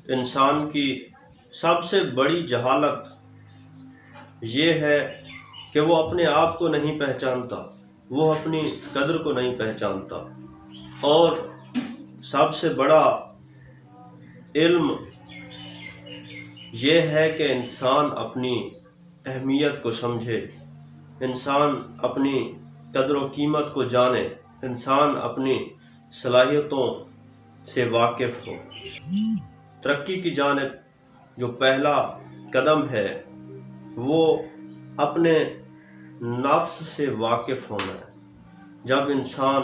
انسان کی سب سے بڑی جہالت یہ ہے کہ وہ اپنے آپ کو نہیں پہچانتا، وہ اپنی قدر کو نہیں پہچانتا، اور سب سے بڑا علم یہ ہے کہ انسان اپنی اہمیت کو سمجھے، انسان اپنی قدر و قیمت کو جانے، انسان اپنی صلاحیتوں سے واقف ہو۔ ترقی کی جانب جو پہلا قدم ہے وہ اپنے نفس سے واقف ہونا ہے۔ جب انسان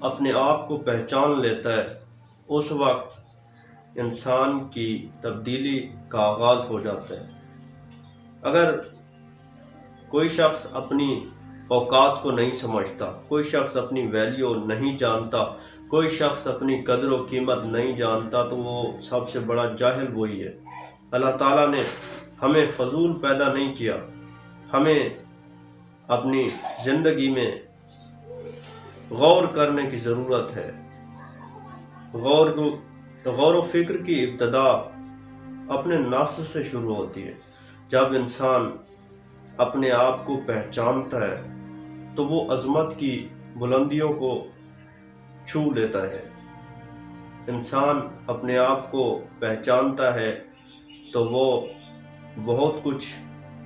اپنے آپ کو پہچان لیتا ہے اس وقت انسان کی تبدیلی کا آغاز ہو جاتا ہے۔ اگر کوئی شخص اپنی اوقات کو نہیں سمجھتا، کوئی شخص اپنی ویلیو نہیں جانتا، کوئی شخص اپنی قدر و قیمت نہیں جانتا تو وہ سب سے بڑا جاہل وہی ہے۔ اللہ تعالیٰ نے ہمیں فضول پیدا نہیں کیا، ہمیں اپنی زندگی میں غور کرنے کی ضرورت ہے۔ غور و فکر کی ابتدا اپنے نفس سے شروع ہوتی ہے۔ جب انسان اپنے آپ کو پہچانتا ہے تو وہ عظمت کی بلندیوں کو چھو لیتا ہے۔ انسان اپنے آپ کو پہچانتا ہے تو وہ بہت کچھ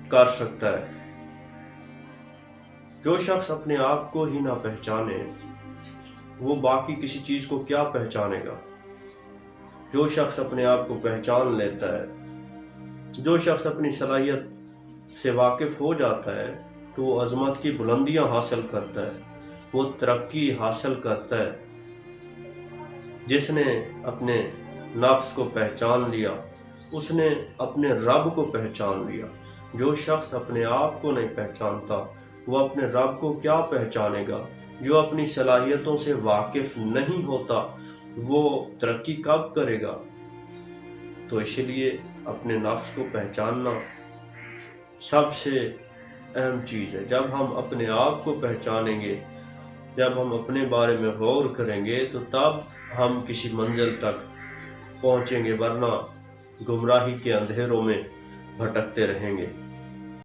کر سکتا ہے۔ جو شخص اپنے آپ کو ہی نہ پہچانے وہ باقی کسی چیز کو کیا پہچانے گا؟ جو شخص اپنے آپ کو پہچان لیتا ہے، جو شخص اپنی صلاحیت سے واقف ہو جاتا ہے تو وہ عظمت کی بلندیاں حاصل کرتا ہے، وہ ترقی حاصل کرتا ہے۔ جس نے اپنے نفس کو پہچان لیا اس نے اپنے رب کو پہچان لیا۔ جو شخص اپنے آپ کو نہیں پہچانتا وہ اپنے رب کو کیا پہچانے گا؟ جو اپنی صلاحیتوں سے واقف نہیں ہوتا وہ ترقی کب کرے گا؟ تو اس لیے اپنے نفس کو پہچاننا سب سے اہم چیز ہے۔ جب ہم اپنے آپ کو پہچانیں گے، جب ہم اپنے بارے میں غور کریں گے تو تب ہم کسی منزل تک پہنچیں گے، ورنہ گمراہی کے اندھیروں میں بھٹکتے رہیں گے۔